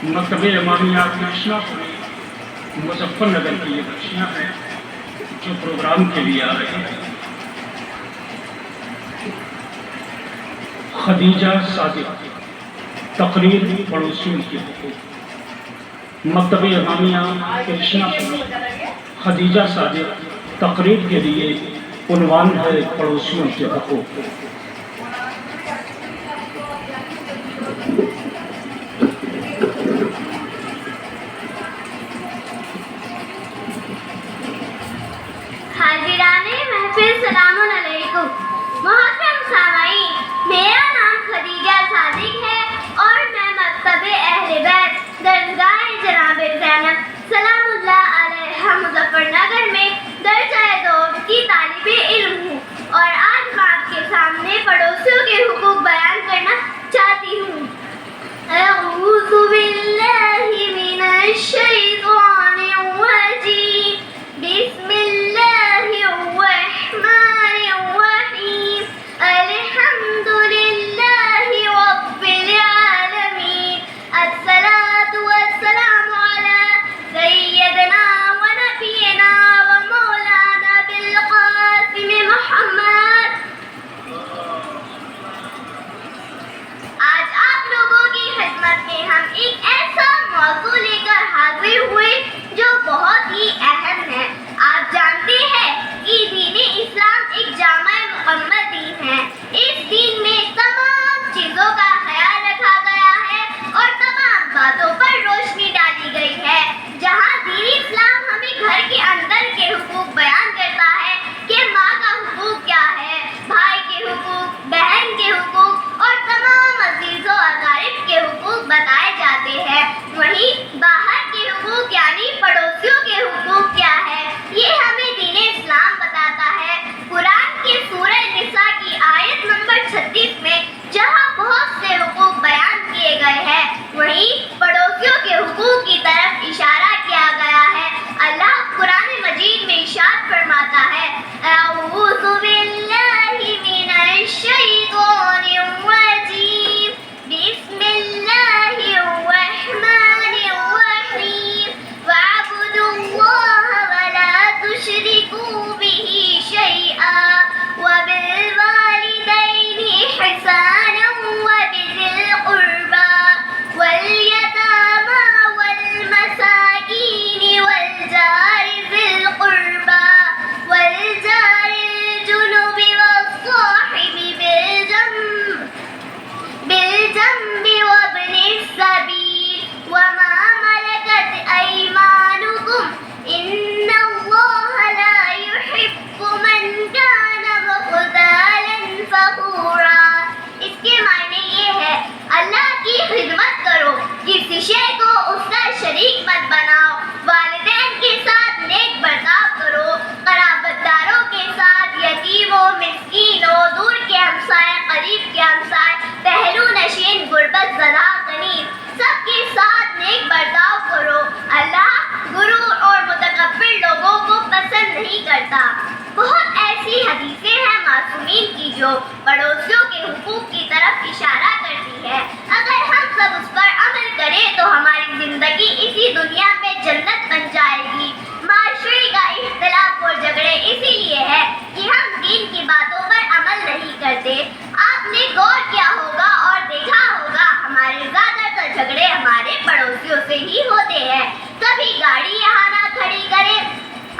مکتب امامیہ کرشنا پوری مظفر نگر کی یہ بچیاں ہیں جو پروگرام کے لیے آ رہی ہیں۔ خدیجہ صادق، تقریر پڑوسیوں کے حقوق۔ مکتب امامیہ کرشنا پوری خدیجہ صادق تقریر کے لیے عنوان ہے پڑوسیوں کے حقوق۔ السلام علیکم محترم سامعین، میرا نام خدیجہ صادق ہے اور میں مکتب اہل بیت درسگاہ جناب زینب سلام اللہ علیہ مظفر نگر میں درجہ دوم کی طالب علم ہوں اور آج میں آپ کے سامنے پڑوسیوں کے حقوق بیان کرنا چاہتی ہوں۔ اعوذ باللہ من الشیطان الرجیم، بسم اللہ الرحمن الرحیم، الحمد للہ رب العالمین، الصلاة والسلام علی سیدنا و نبینا و مولانا بالقاسم محمد۔ آج آپ لوگوں کی خدمت میں ہم ایک ایسا موضوع لے کر حاضر ہوئے جو بہت ہی اہم ہے۔ آپ جانتے ہیں کہ دین اسلام ایک جامع مکمل دین ہے۔ اس دین میں تمام چیزوں کا خیال رکھا گیا ہے اور تمام باتوں پر روشنی ڈالی گئی ہے۔ جہاں دین اسلام ہمیں گھر کے اندر کے حقوق بیان کرتا ہے کہ ماں کا حقوق کیا ہے، بھائی کے حقوق، بہن کے حقوق اور تمام عزیز و اقارب کے حقوق بتائے جاتے ہیں، وہیں باہر کے حقوق یعنی پڑوسیوں کے حقوق کیا ہے یہ ہمیں دین اسلام بتاتا ہے۔ قرآن کے سورہ نساء کی آیت نمبر 36 میں جہاں بہت سے حقوق بیان کیے گئے ہیں، وہیں پڑوسیوں کے حقوق کی طرف اشارہ کیا گیا ہے۔ اللہ قرآن مجید میں ارشاد فرماتا ہے، اعوذ باللہ من الشیطان الرجیم، بسم اللہ الرحمن الرحیم، واعبدوا اللہ ولا تشرکوا به شیئا وبالوالدین احسانا وبذی القربى والیتامی والمساکین والجار ذی القربى والجار الجنب والصاحب بالجنب وابن السبیل وما ملکت ایمانکم ان اللہ لا يحب من كان مختالا فخورا۔ اس کے معنی یہ ہے اللہ کی خدمت کرو، کسی شے کو اس کا شریک مت بناؤ، والدین کے ساتھ نیک برتاؤ کرو، قرابت داروں کے ساتھ، یتیموں، مسکینوں، دور کے ہمسائے، قریب کے ہمسائے، پہلو نشین، غربت زدہ، غنی، سب کے ساتھ نیک برتاؤ کرو۔ اللہ غرور اور متکبر لوگوں کو پسند نہیں کرتا۔ بہت ایسی حدیثیں ہیں معصومین کی جو پڑوسیوں کے حقوق کی طرف اشارہ کرتی ہے۔ اگر ہم سب اس پر عمل کریں تو ہماری زندگی اسی دنیا میں جنت بن جائے گی۔ معاشرے کا اختلاف اور جھگڑے اسی لیے ہے کہ ہم دین کی باتوں پر عمل نہیں کرتے۔ آپ نے غور کیا ہوگا اور دیکھا ہوگا ہمارے زیادہ تر جھگڑے ہمارے پڑوسیوں سے ہی ہوتے ہیں۔ کبھی گاڑی یہاں نہ کھڑی کرے،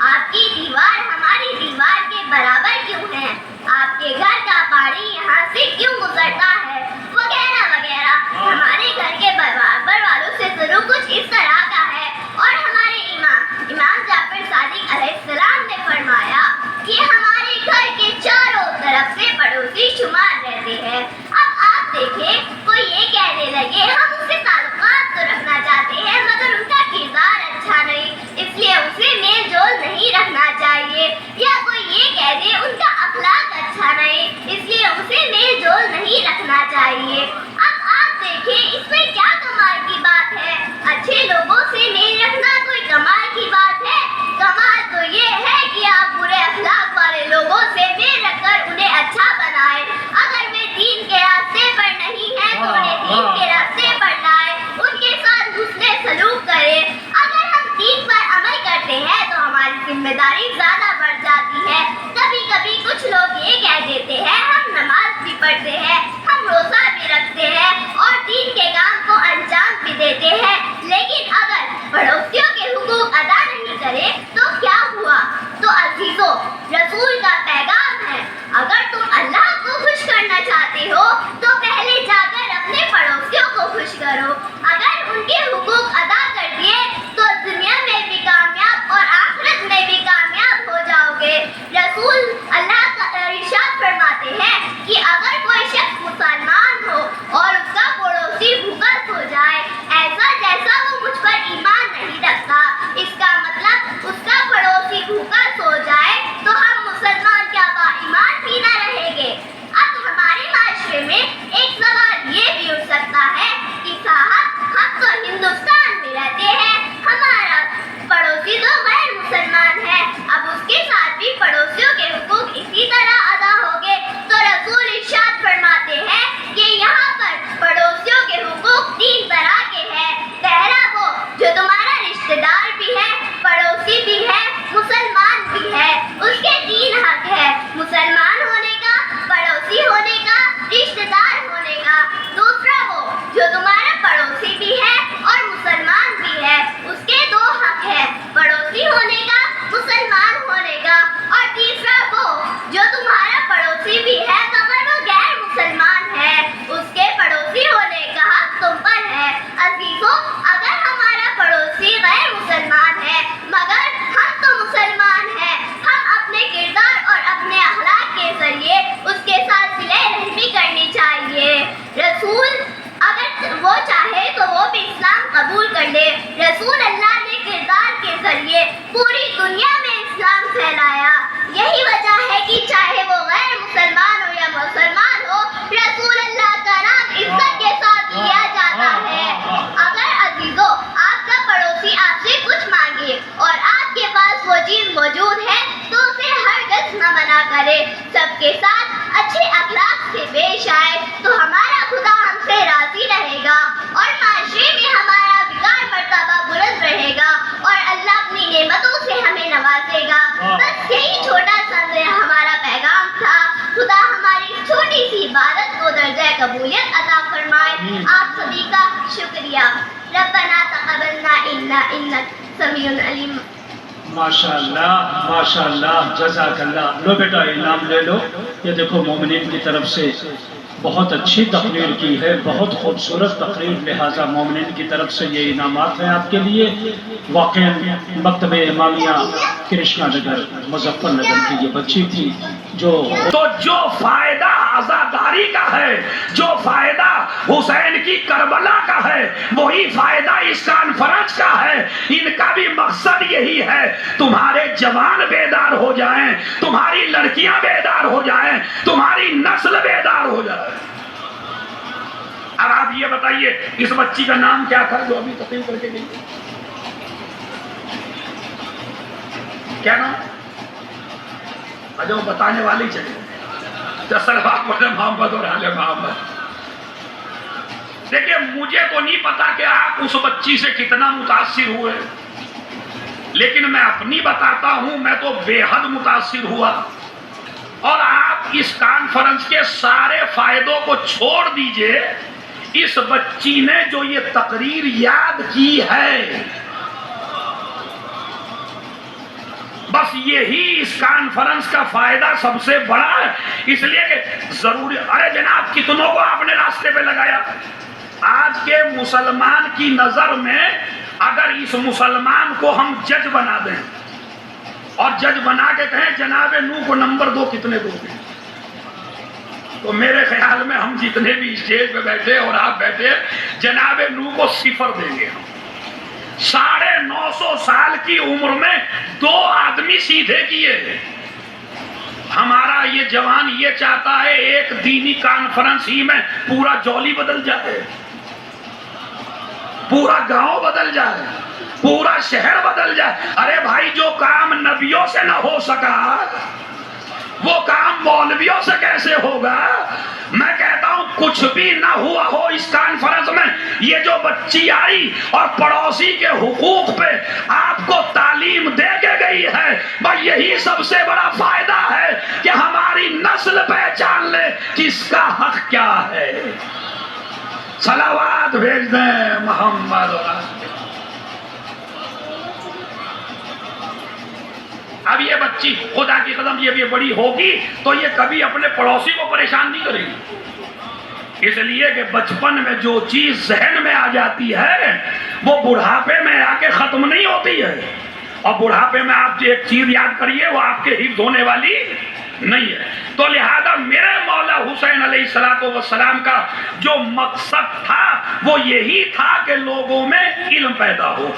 آپ کی دیوار ہماری دیوار کے برابر کیوں ہے، آپ کے گھر کا پانی یہاں سے کیوں گزرتا ہے، وغیرہ وغیرہ۔ ہمارے گھر کے برابر والوں سے ضرور کچھ اس طرح کا ہے۔ اور ہمارے امام جعفر صادق علیہ السلام نے فرمایا کہ ہمارے گھر کے چاروں طرف سے پڑوسی شمار رہتے ہیں۔ اب آپ دیکھیں کوئی یہ کہنے لگے ہم اس سے تعلقات تو رکھنا چاہتے ہیں مگر ان کا چاہے تو وہ بھی اسلام قبول کر لے۔ رسول اللہ نے کردار کے ذریعے پوری دنیا میں اسلام پھیلایا۔ یہی وجہ ہے کہ چاہے وہ غیر مسلمان ہو یا مسلمان ہو، رسول اللہ کا نام عزت کے ساتھ لیا جاتا ہے۔ اگر عزیزو آپ کا پڑوسی آپ سے کچھ مانگے اور آپ کے پاس وہ چیز موجود ہے تو اسے ہرگز نہ منع کرے، سب کے ساتھ اچھے اخلاق سے پیش آئے تو ہمارا خدا ہم سے راضی رہے گا اور معاشرے میں ہمارا وقار مرتبہ بلند رہے گا اور اللہ اپنی نعمتوں سے ہمیں نوازے گا۔ بس یہی چھوٹا سا ہمارا پیغام تھا۔ خدا ہماری چھوٹی سی عبادت کو درجہ قبولیت عطا فرمائے۔ آپ سبھی کا شکریہ۔ ربنا تقبلنا انک سمیع علیم۔ ماشاء اللہ جزاک اللہ۔ لو بیٹا انعام لے لو۔ یہ دیکھو مومنین کی طرف سے بہت اچھی تقریر کی ہے، بہت خوبصورت تقریر، لہٰذا مومنین کی طرف سے یہ انعامات ہیں آپ کے لیے۔ واقعاً مکتب امامیہ کرشنا نگر مظفر نگر کی یہ بچی تھی جو فائدہ عزاداری کا ہے، جو فائدہ حسین کی کربلا کا ہے، وہی فائدہ اس کانفرنس کا ہے۔ ان کا بھی مقصد یہی ہے تمہارے جوان بیدار ہو جائیں، تمہاری لڑکیاں بیدار ہو جائیں، تمہاری نسل بیدار ہو جائے۔ اب آپ یہ بتائیے اس بچی کا نام کیا تھا جو ابھی تقریر کر کے گئی؟ کیا نام؟ وہ بتانے والی چلے صلوات محمد اور آل محمد۔ دیکھیے مجھے تو نہیں پتا کہ آپ اس بچی سے کتنا متاثر ہوئے، لیکن میں اپنی بتاتا ہوں، میں تو بے حد متاثر ہوا۔ اور آپ اس کانفرنس کے سارے فائدوں کو چھوڑ دیجئے، اس بچی نے جو یہ تقریر یاد کی ہے، بس یہی اس کانفرنس کا فائدہ سب سے بڑا ہے۔ اس لیے کہ ضروری، ارے جناب کتنوں کو آپ نے راستے پہ لگایا۔ آج کے مسلمان کی نظر میں اگر اس مسلمان کو ہم جج بنا دیں اور جج بنا کے کہیں جناب نو کو نمبر 2 کتنے دو گے، تو میرے خیال میں ہم جتنے بھی اسٹیج پہ بیٹھے اور آپ بیٹھے جناب نو کو 0 دیں گے۔ 950 سال کی عمر میں 2 آدمی سیدھے کیے ہیں۔ ہمارا یہ جوان یہ چاہتا ہے ایک دینی کانفرنس ہی میں پورا جولی بدل جائے، پورا گاؤں بدل جائے، پورا شہر بدل جائے۔ ارے بھائی جو کام نبیوں سے نہ ہو سکا وہ کام مولویوں سے کیسے ہوگا؟ میں کہتا ہوں کچھ بھی نہ ہوا ہو اس کانفرنس میں، یہ جو بچی آئی اور پڑوسی کے حقوق پہ آپ کو تعلیم دے کے گئی ہے، بس یہی سب سے بڑا فائدہ ہے کہ ہماری نسل پہچان لے کس کا حق کیا ہے۔ صلوات بھیج دیں محمد۔ اب یہ بچی خدا کی قسم یہ بڑی ہوگی تو یہ کبھی اپنے پڑوسی کو پریشان نہیں کرے گی، اس لیے کہ بچپن میں جو چیز ذہن میں آ جاتی ہے وہ بڑھاپے میں آ کے ختم نہیں ہوتی ہے، اور بڑھاپے میں آپ ایک چیز یاد کریے وہ آپ کے حفظ ہونے والی نہیں ہے۔ تو لہذا میرے مولا حسین علیہ السلام کا جو مقصد تھا وہ یہی تھا کہ لوگوں میں علم پیدا ہو۔